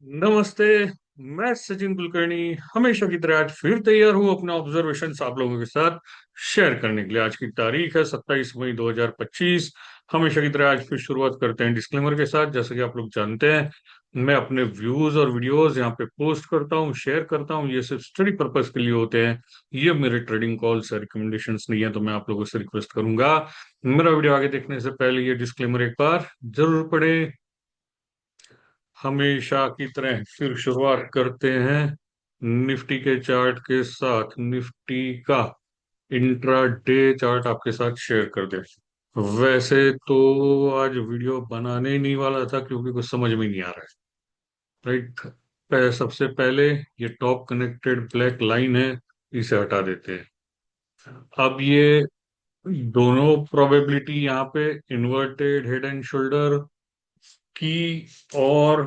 नमस्ते। मैं सचिन कुलकर्णी हमेशा की तरह आज फिर तैयार हूँ अपने ऑब्जर्वेशन आप लोगों के साथ शेयर करने के लिए। आज की तारीख है 27 मई 2025। हमेशा की तरह आज फिर शुरुआत करते हैं डिस्क्लेमर के साथ। जैसे कि आप लोग जानते हैं, मैं अपने व्यूज और वीडियोस यहाँ पे पोस्ट करता हूँ, शेयर करता हूँ। ये सिर्फ स्टडी पर्पस के लिए होते हैं। ये मेरे ट्रेडिंग कॉल्स या रिकमेंडेशंस नहीं है। तो मैं आप लोगों से रिक्वेस्ट करूंगा, मेरा वीडियो आगे देखने से पहले ये डिस्क्लेमर एक बार जरूर पढ़े। हमेशा की तरह फिर शुरुआत करते हैं निफ्टी के चार्ट के साथ। निफ्टी का इंट्रा डे चार्ट आपके साथ शेयर कर दे। वैसे तो आज वीडियो बनाने ही नहीं वाला था क्योंकि कुछ समझ में नहीं आ रहा है। राइट। सबसे पहले ये टॉप कनेक्टेड ब्लैक लाइन है, इसे हटा देते हैं। अब ये दोनों प्रोबेबिलिटी यहाँ पे इन्वर्टेड हेड एंड शोल्डर की और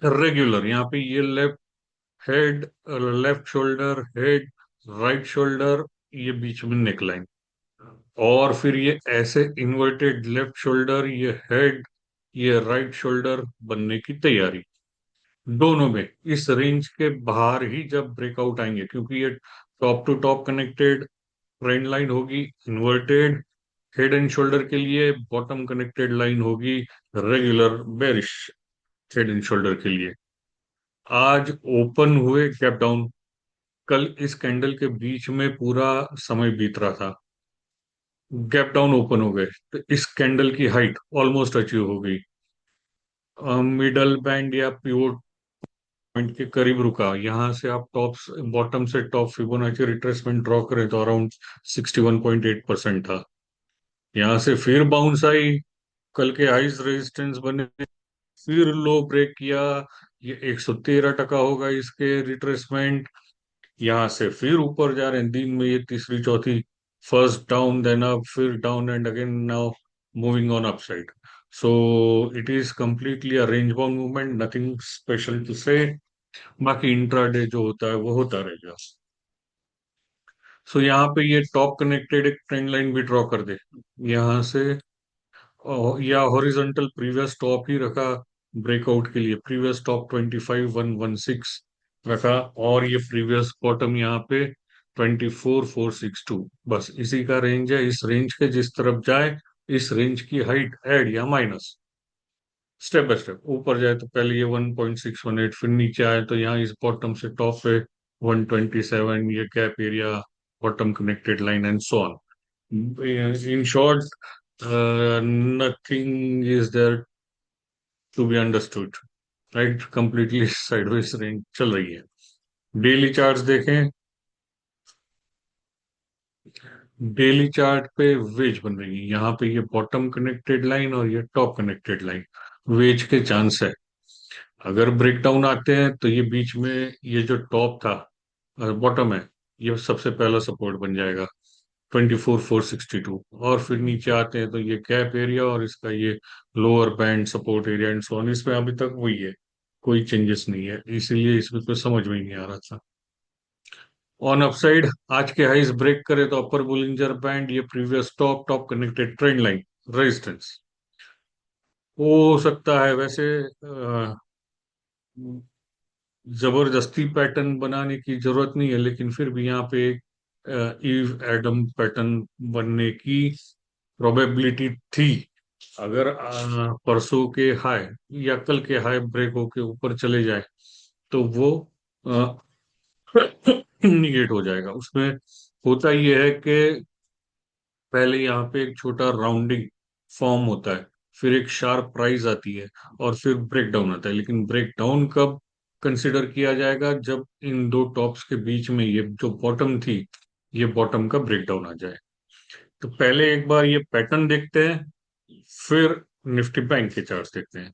रेगुलर, यहाँ पे ये left head, left shoulder, head, right shoulder, ये बीच में नेकलाइन। और फिर ये ऐसे इन्वर्टेड लेफ्ट शोल्डर, ये हेड, ये राइट शोल्डर बनने की तैयारी। दोनों में इस रेंज के बाहर ही जब ब्रेकआउट आएंगे, क्योंकि ये top to top connected trend line होगी इन्वर्टेड हेड एंड शोल्डर के लिए, बॉटम कनेक्टेड लाइन होगी regular bearish head and shoulder के लिए। आज ओपन हुए गैप डाउन। कल इस कैंडल के बीच में पूरा समय बीत रहा था, गैप डाउन ओपन हो गए तो इस कैंडल की हाइट ऑलमोस्ट अचीव हो गई। मिडल बैंड या पिवोट पॉइंट के करीब रुका। यहां से आप टॉप बॉटम से टॉप फिबोनाची रिट्रेसमेंट ड्रॉ करें तो अराउंड 61.8% था। यहां से फिर बाउंस आई, कल के हाइज रेजिस्टेंस बने, फिर लो ब्रेक किया। ये 113% होगा इसके रिट्रेसमेंट। यहाँ से फिर ऊपर जा रहे हैं दिन में, ये तीसरी चौथी, फर्स्ट डाउन देन अप, फिर down and again now moving on upside. So it is completely a range bound movement, nothing special to say. बाकी इंट्राडे जो होता है वो होता रहेगा। सो यहाँ पे ये टॉप कनेक्टेड एक ट्रेंड लाइन भी ड्रॉ कर दे यहाँ से, या हॉरिजॉन्टल प्रीवियस टॉप ही रखा ब्रेकआउट के लिए। प्रीवियस टॉप 25,116 रखा और ये प्रीवियस बॉटम यहाँ पे 24,462। बस इसी का रेंज है। इस रेंज के जिस तरफ जाए, इस रेंज की हाइट ऐड या माइनस, स्टेप बाय स्टेप ऊपर जाए तो पहले ये 1.618, फिर नीचे आए तो यहाँ इस बॉटम से टॉप पे 127, ये gap area, bottom connected line and so on. In short, nothing is there to be understood, right? Completely sideways range चल रही है। डेली चार्ट्स देखें, डेली चार्ट पे वेज बन रही है। यहाँ पे ये बॉटम कनेक्टेड लाइन और ये टॉप कनेक्टेड लाइन, वेज के चांस है। अगर ब्रेकडाउन आते हैं तो ये बीच में ये जो टॉप था, बॉटम है, ये सबसे पहला सपोर्ट बन जाएगा 24,462। और फिर नीचे आते हैं तो ये गैप एरिया और इसका ये lower band support area and so on. इसमें अभी तक वही है, कोई चेंजेस नहीं है, इसीलिए इसमें कोई समझ में ही नहीं आ रहा था। ऑन अपसाइड आज के हाइस ब्रेक करे तो अपर बुलिंजर बैंड, ये previous top, top connected trend line, resistance हो सकता है। वैसे जबरदस्ती पैटर्न बनाने की जरूरत नहीं है, लेकिन फिर भी यहाँ पे ईव एडम पैटर्न बनने की प्रोबेबिलिटी थी। अगर परसों के हाई या कल के हाई ब्रेक होके ऊपर चले जाए तो वो निगेट हो जाएगा। उसमें होता ये है कि पहले यहाँ पे एक छोटा राउंडिंग फॉर्म होता है, फिर एक शार्प प्राइस आती है और फिर ब्रेक डाउन आता है। लेकिन ब्रेक डाउन कब कंसिडर किया जाएगा? जब इन दो टॉप्स के बीच में ये जो बॉटम थी, ये बॉटम का ब्रेक डाउन आ जाए। तो पहले एक बार ये पैटर्न देखते हैं, फिर निफ्टी बैंक के चार्ट देखते हैं।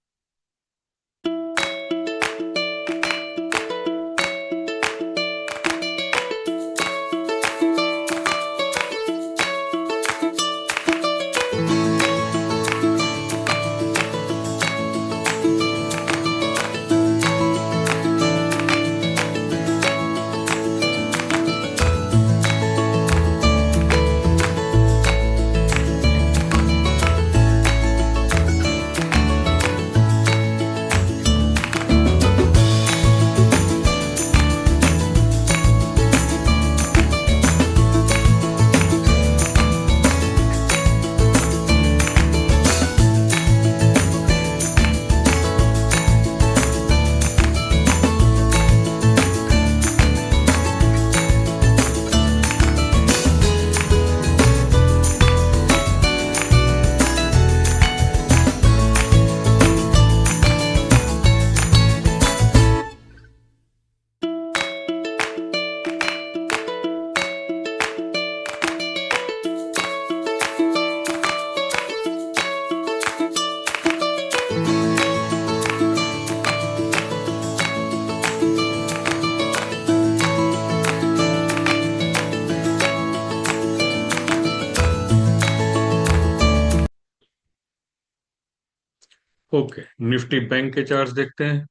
ओके, निफ्टी बैंक के चार्ट्स देखते हैं।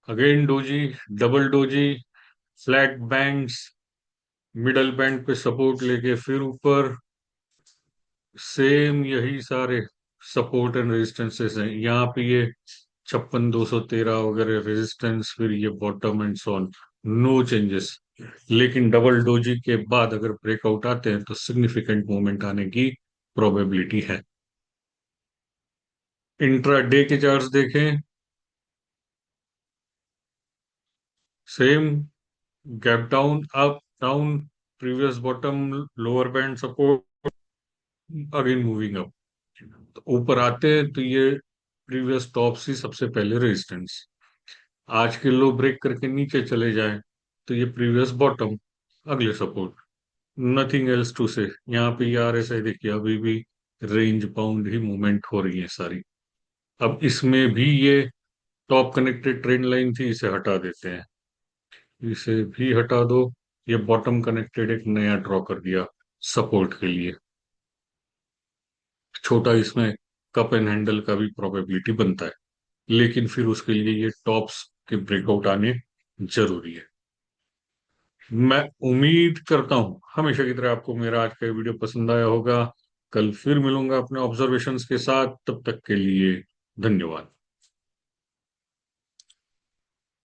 Again doji, double doji, flat bands, middle band पे सपोर्ट लेके फिर ऊपर, सेम यही सारे सपोर्ट एंड रेजिस्टेंसेस हैं यहाँ पे। ये 56,213 वगैरह रेजिस्टेंस, फिर ये bottom and so on, no changes. लेकिन डबल डोजी के बाद अगर ब्रेकआउट आते हैं तो सिग्निफिकेंट मूवमेंट आने की प्रोबेबिलिटी है। इंट्रा डे के चार्ट्स देखें, same, gap down, up down, previous bottom, lower band support, again moving up. तो ऊपर आते हैं तो ये प्रीवियस टॉप से सबसे पहले रेजिस्टेंस, आज के लो ब्रेक करके नीचे चले जाएं तो ये प्रीवियस बॉटम, अगले सपोर्ट, नथिंग एल्स टू से। यहाँ पे यार ऐसे देखिए अभी भी रेंज बाउंड ही मूवमेंट हो रही है सारी। अब इसमें भी ये टॉप कनेक्टेड ट्रेंड लाइन थी, इसे हटा देते हैं, इसे भी हटा दो। ये बॉटम कनेक्टेड एक नया ड्रॉ कर दिया सपोर्ट के लिए, छोटा इसमें कप एंड हैंडल का भी प्रोबेबिलिटी बनता है, लेकिन फिर उसके लिए ये टॉप्स के ब्रेकआउट आने जरूरी है। मैं उम्मीद करता हूं हमेशा की तरह आपको मेरा आज का ये वीडियो पसंद आया होगा। कल फिर मिलूंगा अपने ऑब्जर्वेशंस के साथ, तब तक के लिए धन्यवाद।